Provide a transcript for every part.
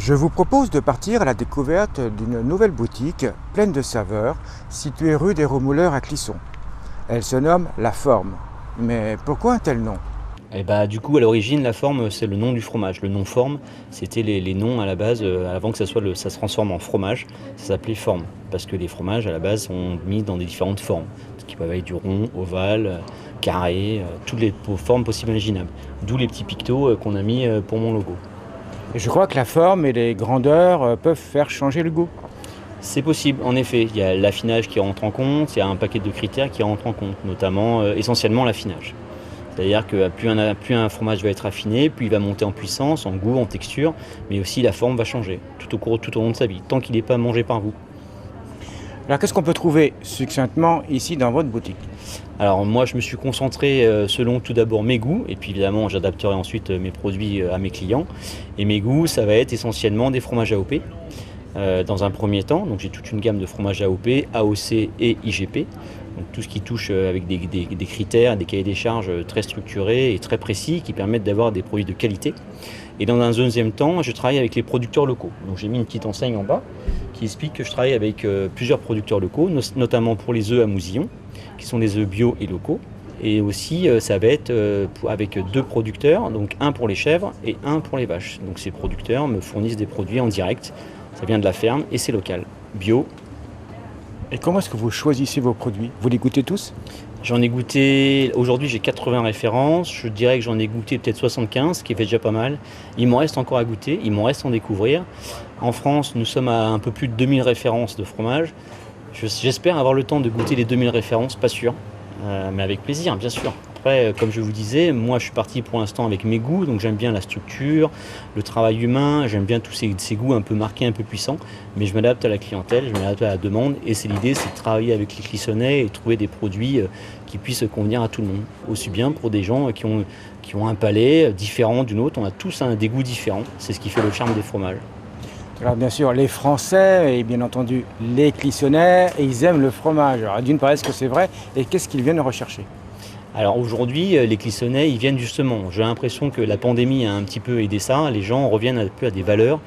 Je vous propose de partir à la découverte d'une nouvelle boutique pleine de saveurs située rue des Remouleurs à Clisson. Elle se nomme La Forme. Mais pourquoi un tel nom? Du coup, à l'origine, la forme, c'est le nom du fromage. Le nom forme, c'était les noms à la base, avant que ça se transforme en fromage, ça s'appelait forme. Parce que les fromages, à la base, sont mis dans des différentes formes, qui peuvent aller du rond, ovale, carré, toutes les formes possibles et imaginables. D'où les petits pictos qu'on a mis pour mon logo. Et je crois que la forme et les grandeurs peuvent faire changer le goût. C'est possible, en effet. Il y a l'affinage qui rentre en compte, il y a un paquet de critères qui rentrent en compte, notamment essentiellement l'affinage. C'est-à-dire que plus un fromage va être affiné, plus il va monter en puissance, en goût, en texture, mais aussi la forme va changer tout au long de sa vie, tant qu'il n'est pas mangé par vous. Alors qu'est-ce qu'on peut trouver succinctement ici dans votre boutique? Alors moi, je me suis concentré selon tout d'abord mes goûts, et puis évidemment, j'adapterai ensuite mes produits à mes clients. Et mes goûts, ça va être essentiellement des fromages AOP. Dans un premier temps, donc j'ai toute une gamme de fromages AOP, AOC et IGP. Donc tout ce qui touche avec des critères, des cahiers des charges très structurés et très précis qui permettent d'avoir des produits de qualité. Et dans un deuxième temps, je travaille avec les producteurs locaux. Donc j'ai mis une petite enseigne en bas qui explique que je travaille avec plusieurs producteurs locaux, notamment pour les œufs à mousillon, qui sont des œufs bio et locaux. Et aussi, ça va être avec deux producteurs, donc un pour les chèvres et un pour les vaches. Donc ces producteurs me fournissent des produits en direct. Ça vient de la ferme et c'est local, bio. Et comment est-ce que vous choisissez vos produits? Vous les goûtez tous? J'en ai goûté, aujourd'hui j'ai 80 références, je dirais que j'en ai goûté peut-être 75, ce qui fait déjà pas mal. Il m'en reste encore à goûter, il m'en reste à en découvrir. En France, nous sommes à un peu plus de 2000 références de fromage. J'espère avoir le temps de goûter les 2000 références, pas sûr, mais avec plaisir, bien sûr. Après, comme je vous disais, moi je suis parti pour l'instant avec mes goûts, donc j'aime bien la structure, le travail humain, j'aime bien tous ces goûts un peu marqués, un peu puissants, mais je m'adapte à la clientèle, je m'adapte à la demande, et l'idée, c'est de travailler avec les Clissonnais et trouver des produits qui puissent convenir à tout le monde. Aussi bien pour des gens qui ont un palais différent d'une autre, on a tous des goûts différents, c'est ce qui fait le charme des fromages. Alors bien sûr, les Français et bien entendu les Clissonnais, et ils aiment le fromage. Alors d'une part, est-ce que c'est vrai? Et qu'est-ce qu'ils viennent rechercher? Alors aujourd'hui, les Clissonnais, ils viennent justement. J'ai l'impression que la pandémie a un petit peu aidé ça. Les gens reviennent un peu à des valeurs,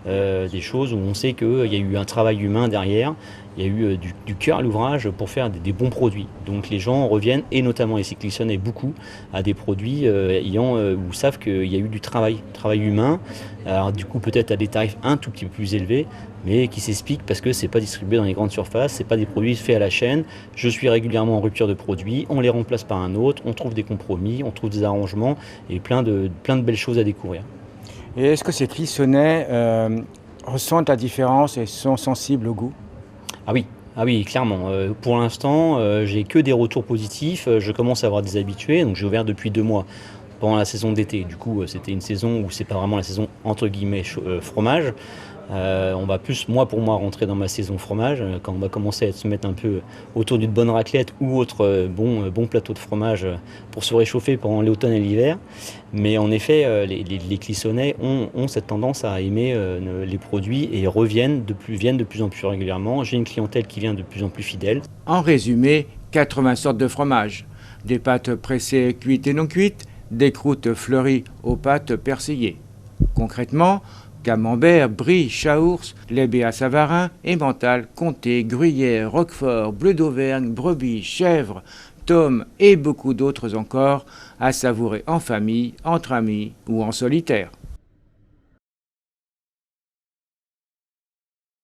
des choses où on sait qu'il y a eu un travail humain derrière, il y a eu du cœur à l'ouvrage pour faire des bons produits. Donc les gens reviennent, et notamment les Clissonnais beaucoup, à des produits où savent qu'il y a eu du travail humain. Alors du coup peut-être à des tarifs un tout petit peu plus élevés, mais qui s'explique parce que c'est pas distribué dans les grandes surfaces, c'est pas des produits faits à la chaîne. Je suis régulièrement en rupture de produits, on les remplace par un autre, on trouve des compromis, on trouve des arrangements et plein de belles choses à découvrir. Et est-ce que ces Clissonnais ressentent la différence et sont sensibles au goût? Ah oui, clairement. Pour l'instant, j'ai que des retours positifs. Je commence à avoir des habitués, donc j'ai ouvert depuis 2 mois pendant la saison d'été. Du coup, c'était une saison où c'est pas vraiment la saison entre guillemets fromage. On va plus mois pour mois rentrer dans ma saison fromage, quand on va commencer à se mettre un peu autour d'une bonne raclette ou autre bon plateau de fromage pour se réchauffer pendant l'automne et l'hiver. Mais en effet, les Clissonnais ont cette tendance à aimer les produits et viennent de plus en plus régulièrement. J'ai une clientèle qui vient de plus en plus fidèle. En résumé, 80 sortes de fromages. Des pâtes pressées, cuites et non cuites, des croûtes fleuries aux pâtes persillées. Concrètement, camembert, brie, chaours, lait béat savarin, emmental, comté, gruyère, roquefort, bleu d'Auvergne, brebis, chèvre, tome et beaucoup d'autres encore à savourer en famille, entre amis ou en solitaire.